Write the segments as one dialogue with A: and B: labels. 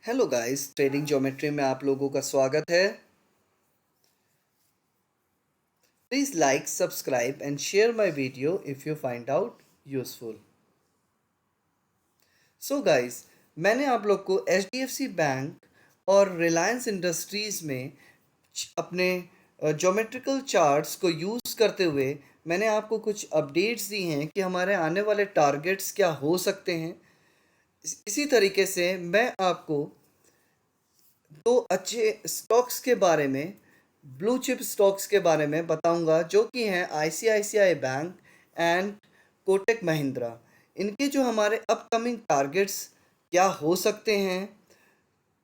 A: Hello guys, trading geometry में आप लोगों का स्वागत है। Please like, subscribe and share my video if you find out useful. So guys, मैंने आप लोग को एचडीएफसी बैंक और रिलायंस इंडस्ट्रीज में अपने ज्योमेट्रिकल चार्ट्स को यूज़ करते हुए मैंने आपको कुछ अपडेट्स दी हैं कि हमारे आने वाले टारगेट्स क्या हो सकते हैं। इसी तरीके से मैं आपको दो अच्छे स्टॉक्स के बारे में, ब्लू चिप स्टॉक्स के बारे में बताऊंगा, जो कि हैं ICICI bank and Kotak Mahindra. इनके जो हमारे अपकमिंग टारगेट्स क्या हो सकते हैं,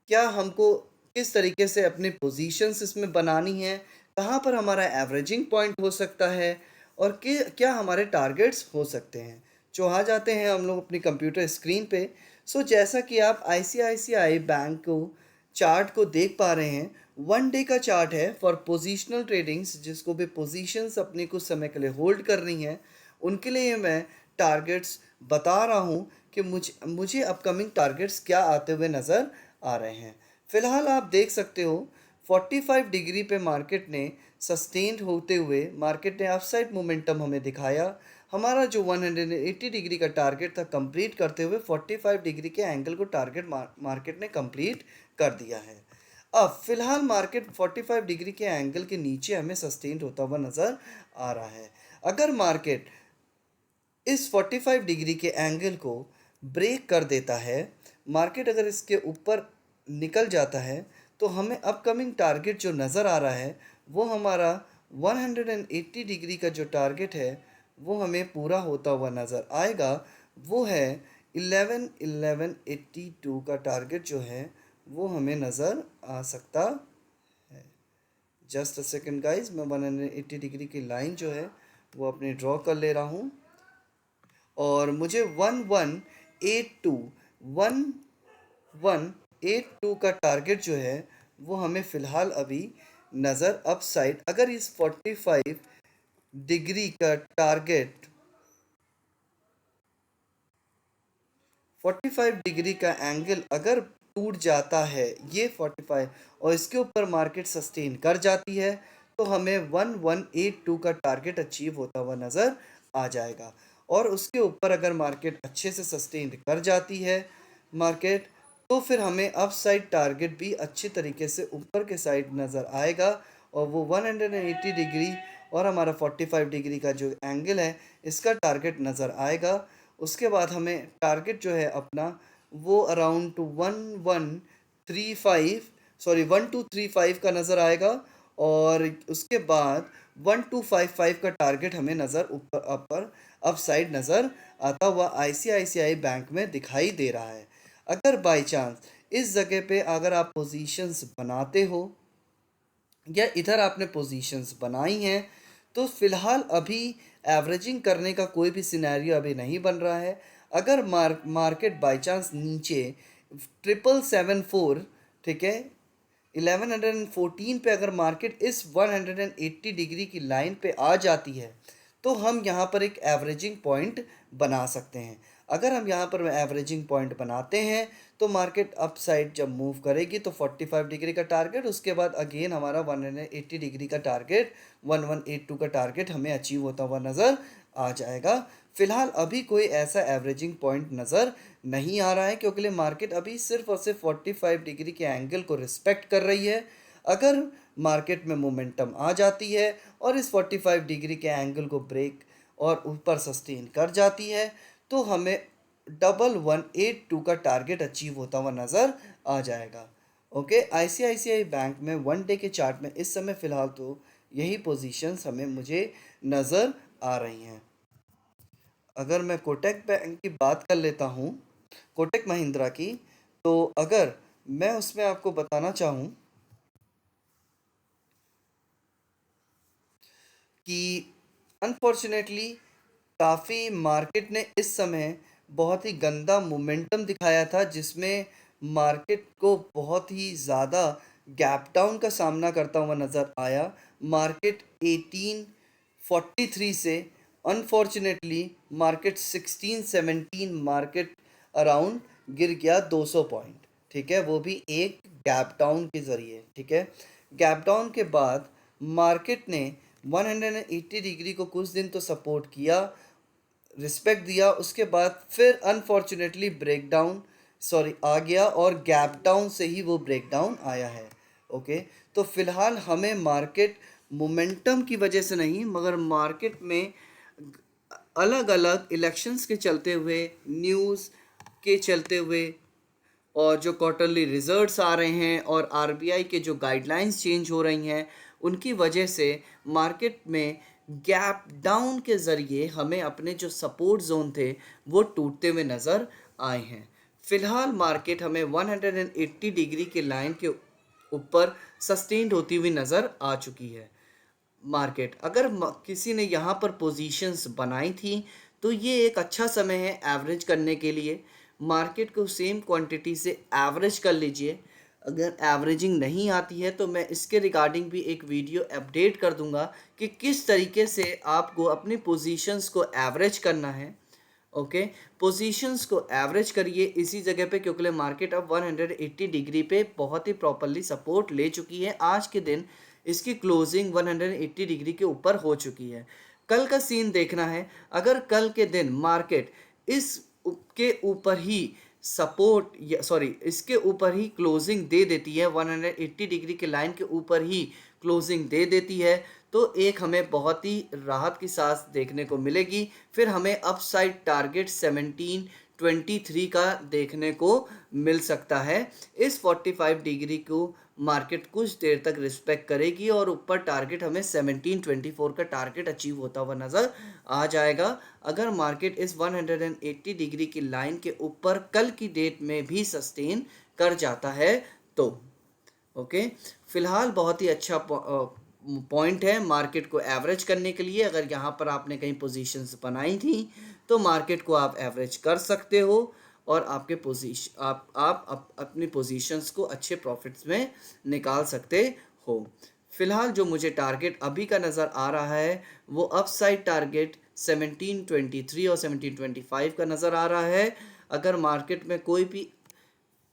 A: क्या हमको किस तरीके से अपनी पोजीशंस इसमें बनानी है, कहाँ पर हमारा एवरेजिंग पॉइंट हो सकता है और क्या हमारे टारगेट्स हो सकते हैं। जो आ जाते हैं हम लोग अपनी कंप्यूटर स्क्रीन पे। सो जैसा कि आप आईसीआईसीआई बैंक को चार्ट को देख पा रहे हैं, 1 डे का चार्ट है फॉर पोजिशनल ट्रेडिंग्स। जिसको भी पोजीशंस अपनी कुछ समय के लिए होल्ड करनी है, उनके लिए मैं टारगेट्स बता रहा हूँ कि मुझे अपकमिंग टारगेट्स क्या आते हुए नज़र आ रहे हैं। फिलहाल आप देख सकते हो 45 डिग्री पे मार्केट ने सस्टेन्ड होते हुए मार्केट ने अपसाइड मोमेंटम हमें दिखाया। हमारा जो 180 डिग्री का टारगेट था कंप्लीट करते हुए 45 डिग्री के एंगल को टारगेट मार्केट ने कंप्लीट कर दिया है। अब फिलहाल मार्केट 45 डिग्री के एंगल के नीचे हमें सस्टेन्ड होता हुआ नज़र आ रहा है। अगर मार्केट इस 45 डिग्री के एंगल को ब्रेक कर देता है, मार्केट अगर इसके ऊपर निकल जाता है, तो हमें अपकमिंग टारगेट जो नज़र आ रहा है वो हमारा 180 डिग्री का जो टारगेट है वो हमें पूरा होता हुआ नज़र आएगा। वो है 11,1182 का टारगेट जो है वो हमें नज़र आ सकता है। जस्ट अ सेकेंड गाइज, मैं 180 डिग्री की लाइन जो है वो अपनी ड्रॉ कर ले रहा हूँ और मुझे 1182 का टारगेट जो है वो हमें फ़िलहाल अभी नज़र अपसाइड, अगर इस 45 डिग्री का टारगेट 45 डिग्री का एंगल अगर टूट जाता है ये 45 और इसके ऊपर मार्केट सस्टेन कर जाती है, तो हमें 1182 का टारगेट अचीव होता हुआ नज़र आ जाएगा। और उसके ऊपर अगर मार्केट अच्छे से सस्टेन कर जाती है मार्केट, तो फिर हमें अप साइड टारगेट भी अच्छी तरीके से ऊपर के साइड नज़र आएगा और वो 180 डिग्री और हमारा 45 डिग्री का जो एंगल है इसका टारगेट नज़र आएगा। उसके बाद हमें टारगेट जो है अपना वो अराउंड 1235 का नज़र आएगा और उसके बाद 1255 का टारगेट हमें नज़र ऊपर अपर अप साइड नज़र आता हुआ आईसीआईसीआई बैंक में दिखाई दे रहा है। अगर बाय चांस इस जगह पे अगर आप पोजीशंस बनाते हो या इधर आपने पोजीशंस बनाई हैं, तो फिलहाल अभी एवरेजिंग करने का कोई भी सिनेरियो अभी नहीं बन रहा है। अगर मार्केट बाय चांस नीचे 7774, ठीक है, 1114 पे अगर मार्केट इस 180 डिग्री की लाइन पे आ जाती है, तो हम यहाँ पर एक एवरेजिंग पॉइंट बना सकते हैं। अगर हम यहाँ पर एवरेजिंग पॉइंट बनाते हैं तो मार्केट अप साइड जब मूव करेगी तो 45 डिग्री का टारगेट, उसके बाद अगेन हमारा 180 डिग्री का टारगेट 1182 का टारगेट हमें अचीव होता हुआ नज़र आ जाएगा। फिलहाल अभी कोई ऐसा एवरेजिंग पॉइंट नज़र नहीं आ रहा है, क्योंकि मार्केट अभी सिर्फ और सिर्फ 45 डिग्री के एंगल को रिस्पेक्ट कर रही है। अगर मार्केट में मोमेंटम आ जाती है और इस 45 डिग्री के एंगल को ब्रेक और ऊपर सस्टेन कर जाती है, तो हमें 1182 का टारगेट अचीव होता हुआ नज़र आ जाएगा। ओके, आईसीआईसीआई बैंक में 1 डे के चार्ट में इस समय फ़िलहाल तो यही पोजीशंस हमें मुझे नज़र आ रही हैं। अगर मैं कोटक बैंक की बात कर लेता हूँ, कोटक महिंद्रा की, तो अगर मैं उसमें आपको बताना चाहूँ कि अनफॉर्चुनेटली काफ़ी मार्केट ने इस समय बहुत ही गंदा मोमेंटम दिखाया था, जिसमें मार्केट को बहुत ही ज़्यादा गैप डाउन का सामना करता हुआ नज़र आया। मार्केट 1843 से अनफॉर्चुनेटली मार्केट 1617 मार्केट अराउंड गिर गया 200 पॉइंट, ठीक है, वो भी एक गैप डाउन के ज़रिए। ठीक है, गैप डाउन के बाद मार्केट ने 180 डिग्री को कुछ दिन तो सपोर्ट किया, रिस्पेक्ट दिया, उसके बाद फिर अनफॉर्चुनेटली ब्रेक डाउन आ गया और गैप डाउन से ही वो ब्रेक डाउन आया है। ओके, तो फिलहाल हमें मार्केट मोमेंटम की वजह से नहीं, मगर मार्केट में अलग अलग इलेक्शंस के चलते हुए, न्यूज़ के चलते हुए, और जो क्वार्टरली रिजल्ट्स आ रहे हैं और आरबीआई के जो गाइडलाइंस चेंज हो रही हैं, उनकी वजह से मार्केट में गैप डाउन के ज़रिए हमें अपने जो सपोर्ट जोन थे वो टूटते हुए नज़र आए हैं। फ़िलहाल मार्केट हमें 180 डिग्री के लाइन के ऊपर सस्टेन्ड होती हुई नज़र आ चुकी है। मार्केट अगर किसी ने यहाँ पर पोजीशंस बनाई थी तो ये एक अच्छा समय है एवरेज करने के लिए। मार्केट को सेम क्वांटिटी से एवरेज कर लीजिए। अगर एवरेजिंग नहीं आती है तो मैं इसके रिगार्डिंग भी एक वीडियो अपडेट कर दूंगा कि किस तरीके से आपको अपनी पोजीशंस को एवरेज करना है। ओके, पोजीशंस को एवरेज करिए इसी जगह पे, क्योंकि मार्केट अब 180 डिग्री पे बहुत ही प्रॉपरली सपोर्ट ले चुकी है। आज के दिन इसकी क्लोजिंग 180 डिग्री के ऊपर हो चुकी है। कल का सीन देखना है। अगर कल के दिन मार्केट के ऊपर ही इसके ऊपर ही क्लोजिंग दे देती है, 180 डिग्री के लाइन के ऊपर ही क्लोजिंग दे देती है, तो एक हमें बहुत ही राहत की सांस देखने को मिलेगी। फिर हमें अपसाइड टारगेट 1723 का देखने को मिल सकता है। इस 45 डिग्री को मार्केट कुछ देर तक रिस्पेक्ट करेगी और ऊपर टारगेट हमें 1724 का टारगेट अचीव होता हुआ नज़र आ जाएगा। अगर मार्केट इस 180 डिग्री की लाइन के ऊपर कल की डेट में भी सस्टेन कर जाता है तो ओके, फिलहाल बहुत ही अच्छा पॉइंट है मार्केट को एवरेज करने के लिए। अगर यहाँ पर आपने कहीं पोजीशंस बनाई थी तो मार्केट को आप एवरेज कर सकते हो और आपके पोजीशन अपनी पोजीशंस को अच्छे प्रॉफिट्स में निकाल सकते हो। फिलहाल जो मुझे टारगेट अभी का नज़र आ रहा है वो अपसाइड टारगेट 1723 और 1725 का नज़र आ रहा है। अगर मार्केट में कोई भी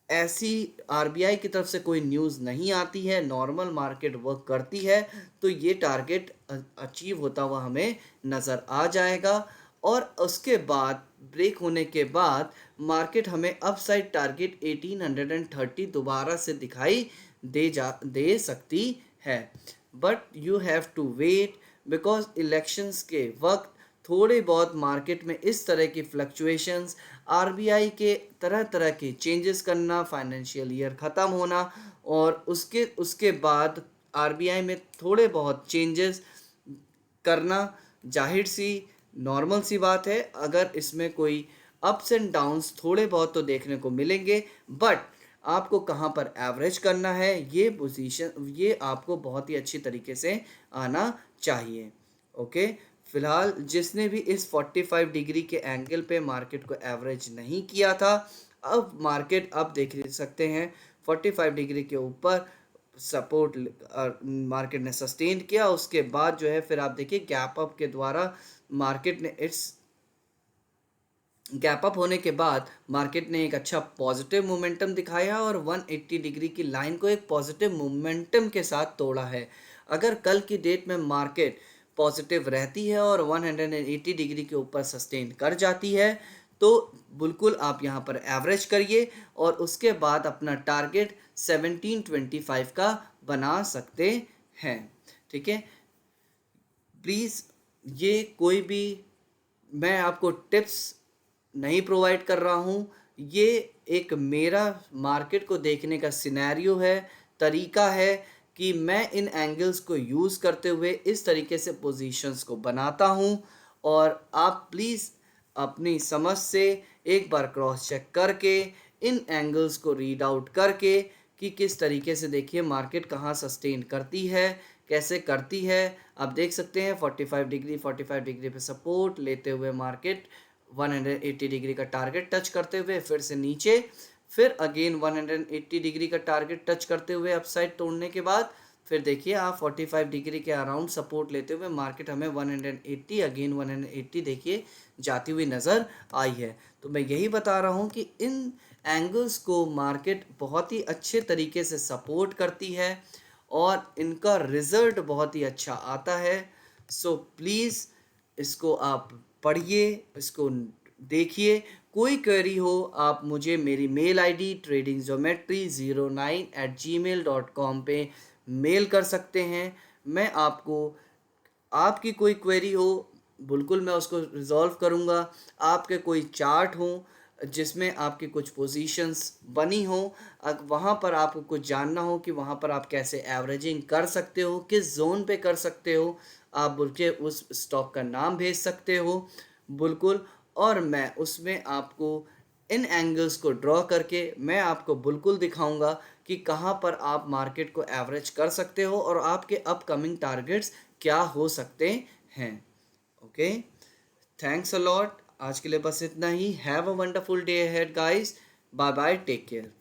A: ऐसी आरबीआई की तरफ से कोई न्यूज़ नहीं आती है, नॉर्मल मार्केट वर्क करती है, तो ये टारगेट अचीव होता हुआ हमें नज़र आ जाएगा। और उसके बाद ब्रेक होने के बाद मार्केट हमें अपसाइड टारगेट 1830 दोबारा से दिखाई दे सकती है। But you have to wait, because elections के वक्त थोड़े बहुत मार्केट में इस तरह की फ्लक्चुएशंस, आरबीआई के तरह तरह के चेंजेस करना, फाइनेंशियल ईयर ख़त्म होना और उसके बाद आरबीआई में थोड़े बहुत चेंजेस करना जाहिर सी नॉर्मल सी बात है। अगर इसमें कोई अप्स एंड डाउन्स थोड़े बहुत तो देखने को मिलेंगे, बट आपको कहाँ पर एवरेज करना है ये आपको बहुत ही अच्छी तरीके से आना चाहिए। ओके, फिलहाल जिसने भी इस 45 डिग्री के एंगल पे मार्केट को एवरेज नहीं किया था, अब मार्केट अब देख सकते हैं 45 डिग्री के ऊपर सपोर्ट मार्केट ने सस्टेन किया। उसके बाद जो है फिर आप देखिए गैप अप के द्वारा मार्केट ने गैप अप होने के बाद मार्केट ने एक अच्छा पॉजिटिव मोमेंटम दिखाया और 180 डिग्री की लाइन को एक पॉजिटिव मोमेंटम के साथ तोड़ा है। अगर कल की डेट में मार्केट पॉजिटिव रहती है और 180 डिग्री के ऊपर सस्टेन कर जाती है तो बिल्कुल आप यहाँ पर एवरेज करिए और उसके बाद अपना टारगेट 1725 का बना सकते हैं। ठीक है, प्लीज़ ये कोई भी मैं आपको टिप्स नहीं प्रोवाइड कर रहा हूँ, ये एक मेरा मार्केट को देखने का सिनेरियो है, तरीका है कि मैं इन एंगल्स को यूज़ करते हुए इस तरीके से पोजीशंस को बनाता हूँ। और आप प्लीज़ अपनी समझ से एक बार क्रॉस चेक करके इन एंगल्स को रीड आउट करके कि किस तरीके से देखिए मार्केट कहाँ सस्टेन करती है, कैसे करती है। आप देख सकते हैं 45 डिग्री पे सपोर्ट लेते हुए मार्केट 180 डिग्री का टारगेट टच करते हुए फिर से नीचे, फिर अगेन 180 डिग्री का टारगेट टच करते हुए अपसाइड तोड़ने के बाद फिर देखिए आप 45 डिग्री के अराउंड सपोर्ट लेते हुए मार्केट हमें 180 अगेन 180 देखिए जाती हुई नज़र आई है। तो मैं यही बता रहा हूँ कि इन एंगल्स को मार्केट बहुत ही अच्छे तरीके से सपोर्ट करती है और इनका रिज़ल्ट बहुत ही अच्छा आता है। सो प्लीज़ इसको आप पढ़िए, इसको देखिए। कोई क्वेरी हो आप मुझे मेरी मेल आईडी tradinggeometry09@gmail.com पे मेल कर सकते हैं। मैं आपको आपकी कोई क्वेरी हो बिल्कुल मैं उसको रिज़ॉल्व करूँगा। आपके कोई चार्ट हो जिसमें आपकी कुछ पोजीशंस बनी हो, वहाँ पर आपको कुछ जानना हो कि वहाँ पर आप कैसे एवरेजिंग कर सकते हो, किस जोन पे कर सकते हो, आप मुझे उस स्टॉक का नाम भेज सकते हो बिल्कुल। और मैं उसमें आपको इन एंगल्स को ड्रॉ करके मैं आपको बिल्कुल दिखाऊंगा कि कहाँ पर आप मार्केट को एवरेज कर सकते हो और आपके अपकमिंग टारगेट्स क्या हो सकते हैं। Okay, thanks a lot. आज के लिए बस इतना ही। Have a wonderful day ahead guys. Bye bye, take care.